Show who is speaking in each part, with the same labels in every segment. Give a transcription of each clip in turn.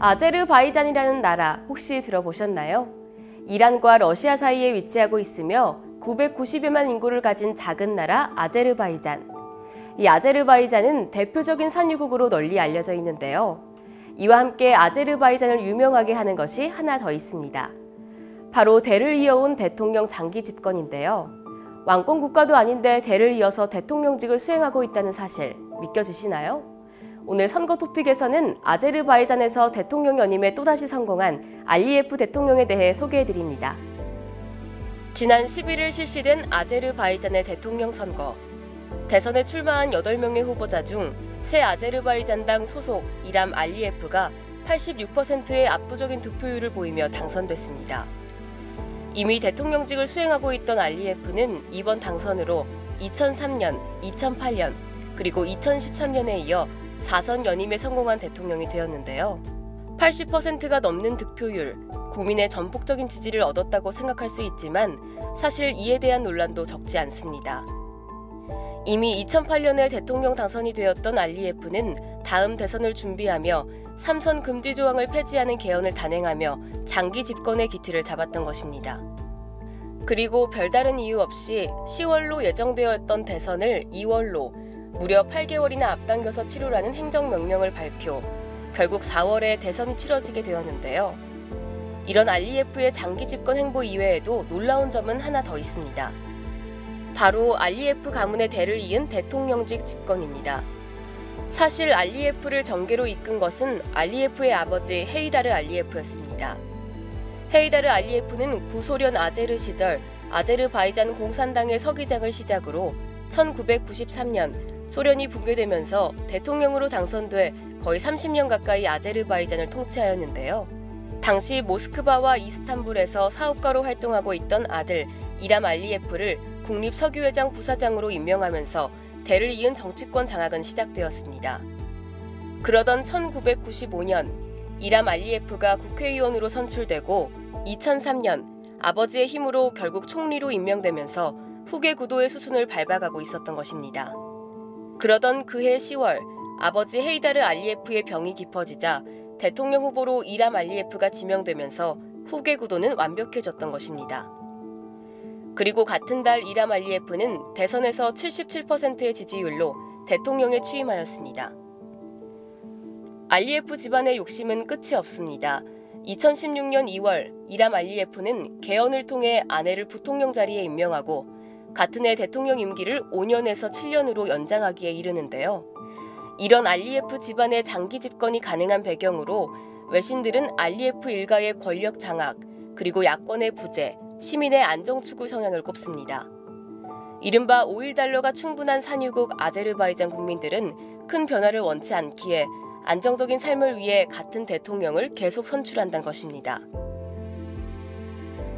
Speaker 1: 아제르바이잔이라는 나라 혹시 들어보셨나요? 이란과 러시아 사이에 위치하고 있으며 990여만 인구를 가진 작은 나라 아제르바이잔. 이 아제르바이잔은 대표적인 산유국으로 널리 알려져 있는데요. 이와 함께 아제르바이잔을 유명하게 하는 것이 하나 더 있습니다. 바로 대를 이어온 대통령 장기 집권인데요. 왕권 국가도 아닌데 대를 이어서 대통령직을 수행하고 있다는 사실 믿겨지시나요? 오늘 선거 토픽에서는 아제르바이잔에서 대통령 연임에 또다시 성공한 알리예프 대통령에 대해 소개해드립니다. 지난 11일 실시된 아제르바이잔의 대통령 선거. 대선에 출마한 8명의 후보자 중 새 아제르바이잔당 소속 이람 알리예프가 86%의 압도적인 득표율을 보이며 당선됐습니다. 이미 대통령직을 수행하고 있던 알리예프는 이번 당선으로 2003년, 2008년, 그리고 2013년에 이어 4선 연임에 성공한 대통령이 되었는데요. 80%가 넘는 득표율, 국민의 전폭적인 지지를 얻었다고 생각할 수 있지만 사실 이에 대한 논란도 적지 않습니다. 이미 2008년에 대통령 당선이 되었던 알리예프는 다음 대선을 준비하며 3선 금지 조항을 폐지하는 개헌을 단행하며 장기 집권의 기틀을 잡았던 것입니다. 그리고 별다른 이유 없이 10월로 예정되어 있던 대선을 2월로 무려 8개월이나 앞당겨서 치르라는 행정명령을 발표, 결국 4월에 대선이 치러지게 되었는데요. 이런 알리예프의 장기 집권 행보 이외에도 놀라운 점은 하나 더 있습니다. 바로 알리예프 가문의 대를 이은 대통령직 집권입니다. 사실 알리예프를 정계로 이끈 것은 알리예프의 아버지 헤이다르 알리예프였습니다. 헤이다르 알리예프는 구소련 아제르 시절 아제르바이잔 공산당의 서기장을 시작으로 1993년 소련이 붕괴되면서 대통령으로 당선돼 거의 30년 가까이 아제르바이잔을 통치하였는데요. 당시 모스크바와 이스탄불에서 사업가로 활동하고 있던 아들 이람 알리예프를 국립석유회장 부사장으로 임명하면서 대를 이은 정치권 장악은 시작되었습니다. 그러던 1995년 이람 알리예프가 국회의원으로 선출되고 2003년 아버지의 힘으로 결국 총리로 임명되면서 후계 구도의 수순을 밟아가고 있었던 것입니다. 그러던 그해 10월 아버지 헤이다르 알리예프의 병이 깊어지자 대통령 후보로 이람 알리예프가 지명되면서 후계 구도는 완벽해졌던 것입니다. 그리고 같은 달 이람 알리예프는 대선에서 77%의 지지율로 대통령에 취임하였습니다. 알리예프 집안의 욕심은 끝이 없습니다. 2016년 2월 이람 알리예프는 개헌을 통해 아내를 부통령 자리에 임명하고 같은 해 대통령 임기를 5년에서 7년으로 연장하기에 이르는데요. 이런 알리예프 집안의 장기 집권이 가능한 배경으로 외신들은 알리예프 일가의 권력 장악, 그리고 야권의 부재, 시민의 안정 추구 성향을 꼽습니다. 이른바 오일 달러가 충분한 산유국 아제르바이잔 국민들은 큰 변화를 원치 않기에 안정적인 삶을 위해 같은 대통령을 계속 선출한다는 것입니다.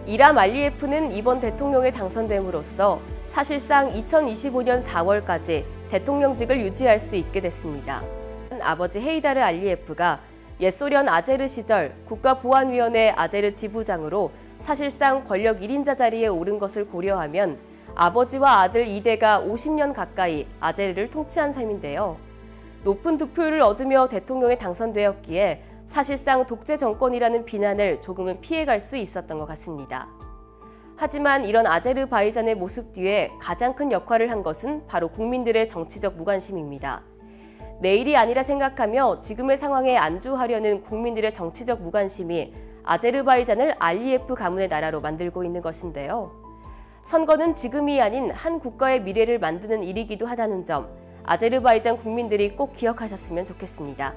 Speaker 1: 이람 알리예프는 이번 대통령에 당선됨으로써 사실상 2025년 4월까지 대통령직을 유지할 수 있게 됐습니다. 아버지 헤이다르 알리예프가 옛 소련 아제르 시절 국가보안위원회 아제르 지부장으로 사실상 권력 1인자 자리에 오른 것을 고려하면 아버지와 아들 2대가 50년 가까이 아제르를 통치한 셈인데요. 높은 득표율을 얻으며 대통령에 당선되었기에 사실상 독재 정권이라는 비난을 조금은 피해갈 수 있었던 것 같습니다. 하지만 이런 아제르바이잔의 모습 뒤에 가장 큰 역할을 한 것은 바로 국민들의 정치적 무관심입니다. 내일이 아니라 생각하며 지금의 상황에 안주하려는 국민들의 정치적 무관심이 아제르바이잔을 알리예프 가문의 나라로 만들고 있는 것인데요. 선거는 지금이 아닌 한 국가의 미래를 만드는 일이기도 하다는 점, 아제르바이잔 국민들이 꼭 기억하셨으면 좋겠습니다.